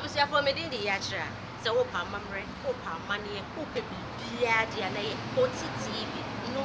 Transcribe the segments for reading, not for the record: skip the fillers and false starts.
abusia for me din di ya kira se wo pa mamre wo pa mane wo pe bia dia na ye OTTV no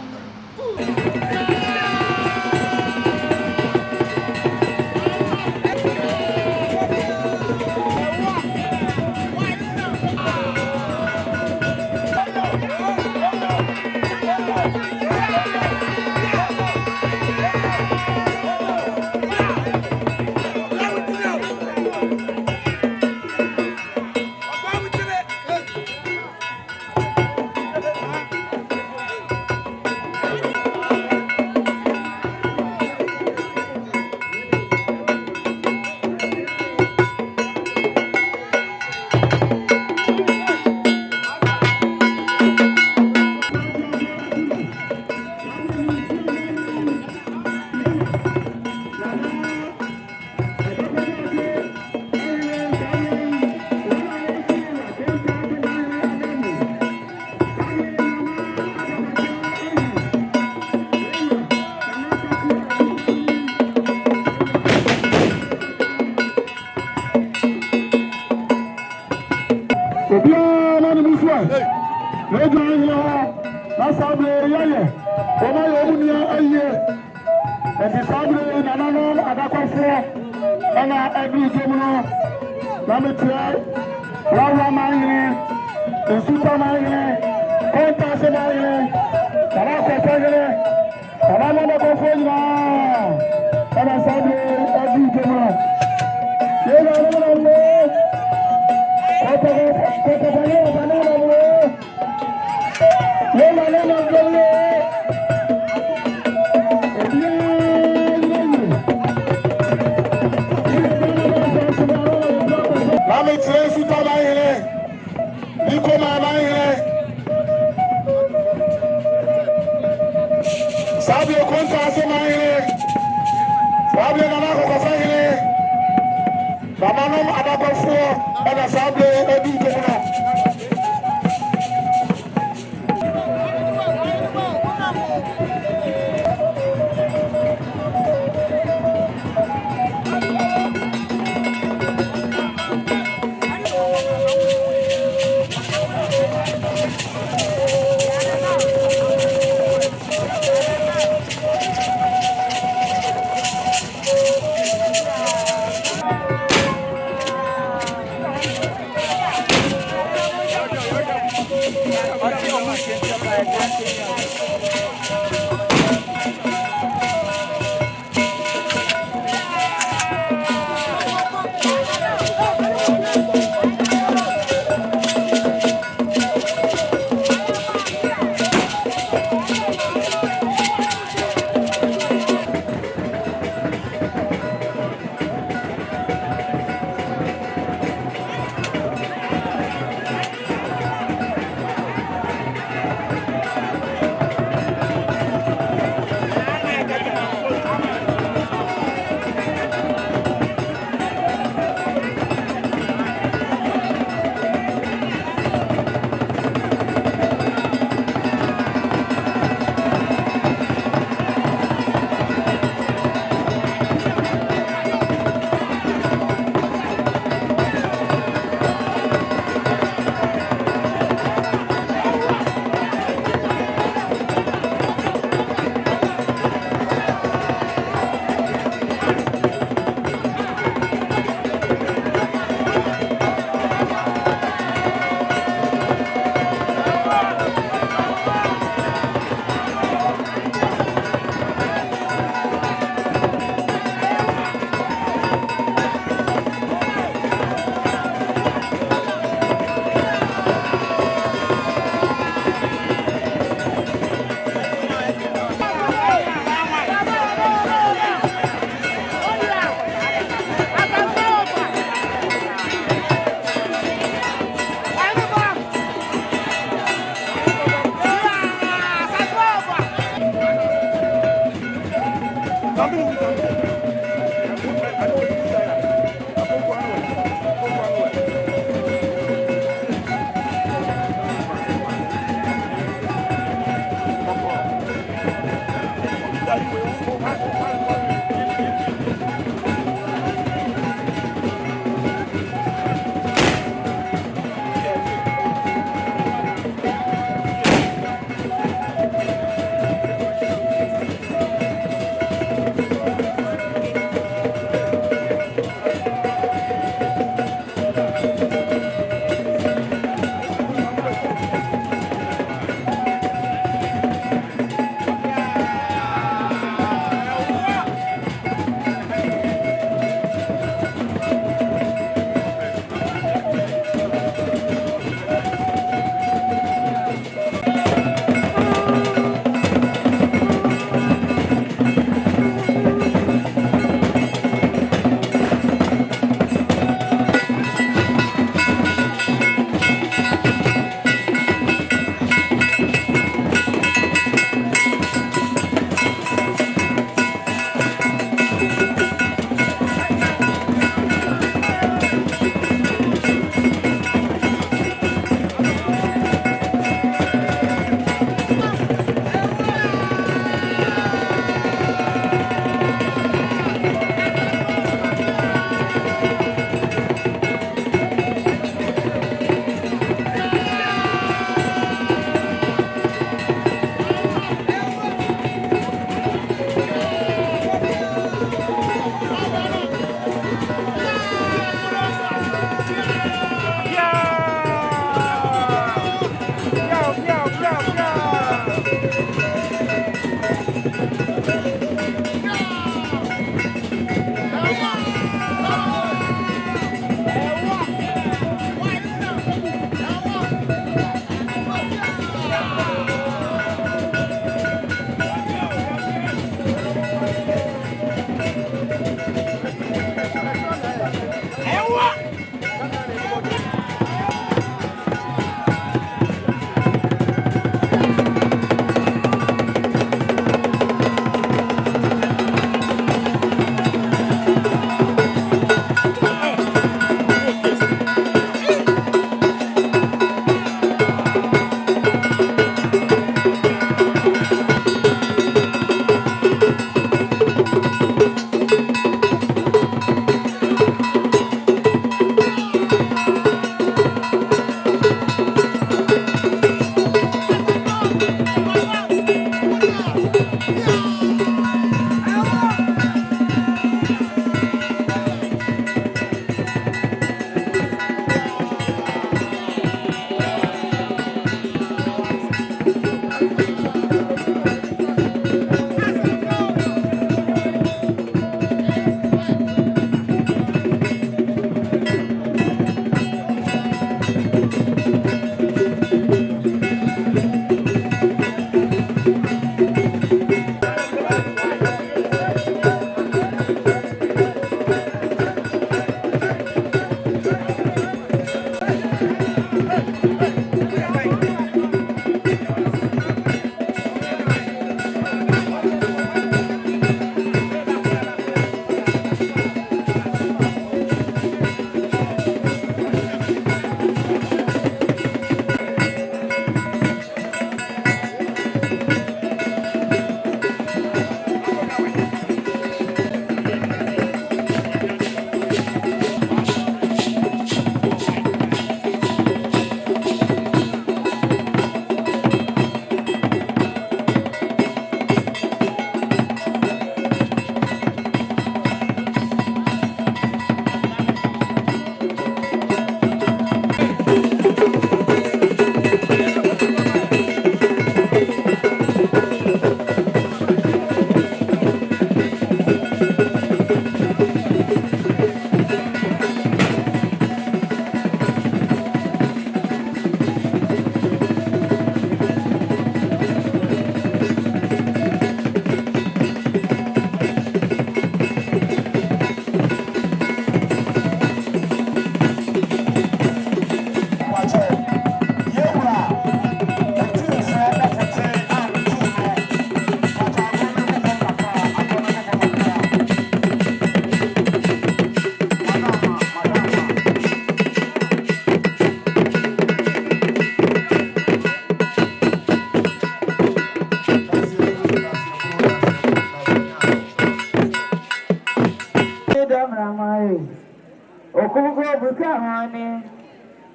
Samani.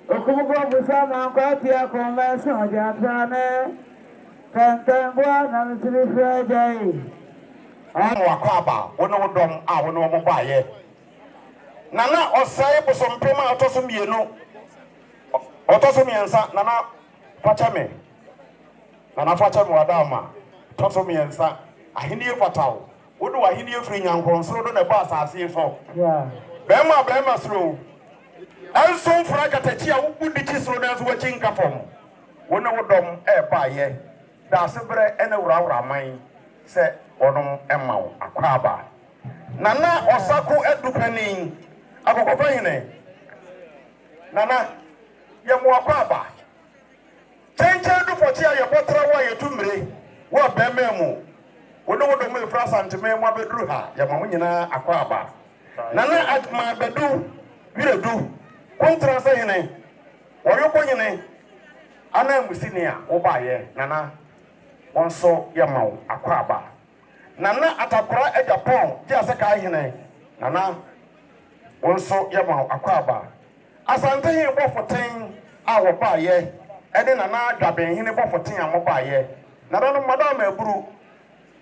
Okubuko busama kwati ya convention jatane. Kantambua na msilifu jai. Wakwaba, wono dom a wono mo baye. Nana osai bosompema otosumienu. Otosumiensa nana fachame. Nana fachame wadama. Otosumiensa ahini fatao. Wodo ahini efri nyankonsoro do na ba asase so. Yeah. Bema sro. Anso fra katachi a wugudi chisro na so wachinka fom. Wono dom baye. Da sebre ene wurawura man se wonom emaw akwaba. Nana osako edupani agogofa hine. Nana yemo akwaba. Chenche du fotia ye botra wa yetumre wa bememu. Wono dom e fra santime mo abedru ha yemo nyina akwaba. Nana atma bedu wiredu kontra se hine. Woyoko nyine ana musinia obaye nana onso yamaw akwaba. Nana atakora ejapon ti aseka hine nana onso yamaw akwaba. Asante hin bofoten a wo baye ede nana dwaben hin bofoten a mo baye. Nana no madam eburu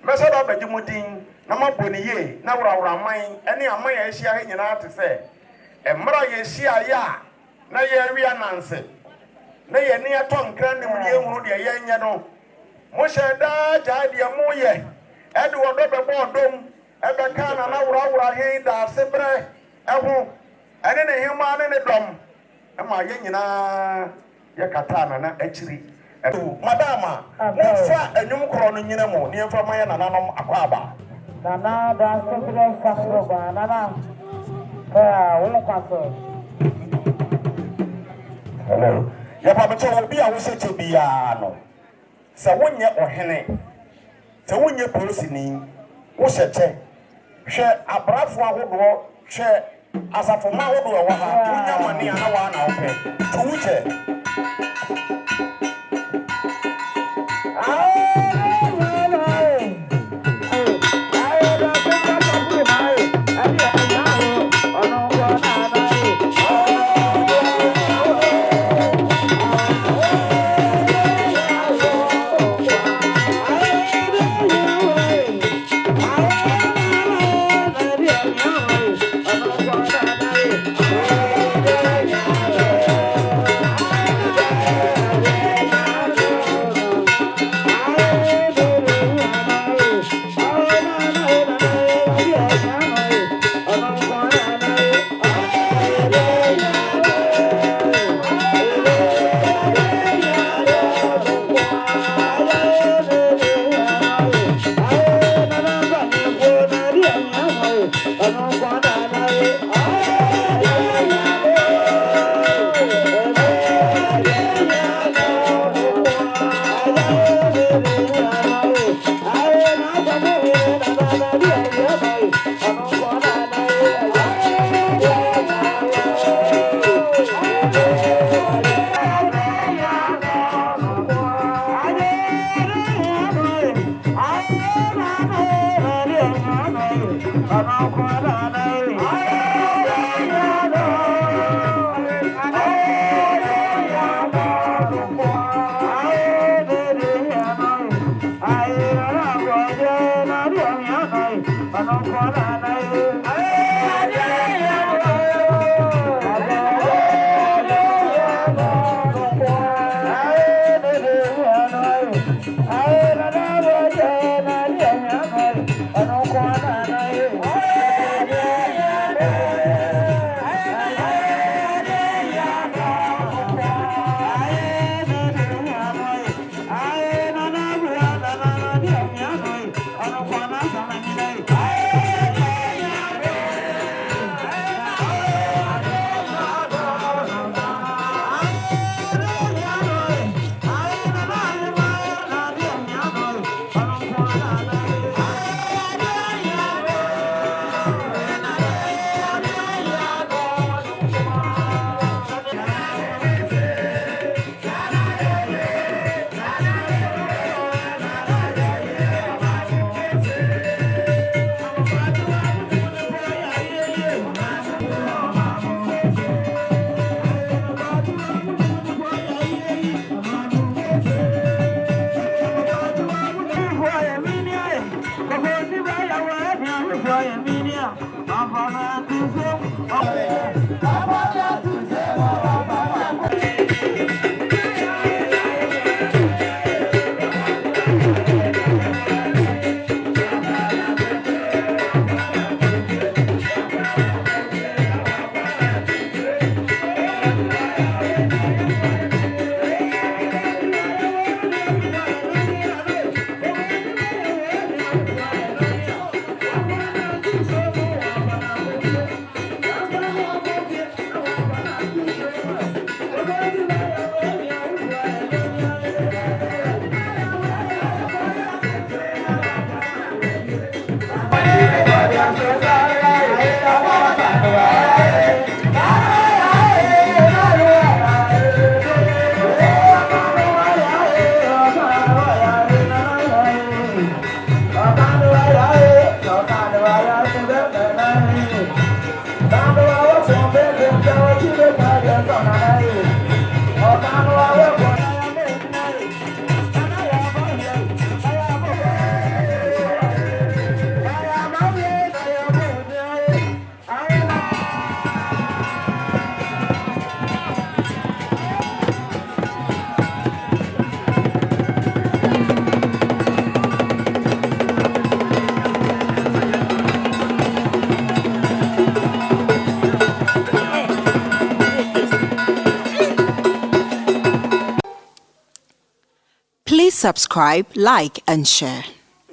mese da bagimudin na maboniye na wurawura man ene aman ya ehia he nyina ate se emra ye ehia ya na ye wi ananse na ye ne aton kran nim ne ehunu de ye nye no mo sheda jaade mo ye ede wodo be bodom ebe kana na wurawura he da sebre ehu ene ne hima ne dom ma ye nyina ye kata na akiri madama fa enyum kro no nyina mo ne mfa man ya nananom akwaba Nana da sebre sakroba nana. Wolo kwaso. Hello. Ya pa beto obi a wo seche bia no. Se wonye ohene. Se wonye polisini. Wo seche. Hwe abrafo ahodo, hwe asafo ma ahodo wa ha. Wonya mani ana wa na ope. To wuche. Please subscribe, like, and share.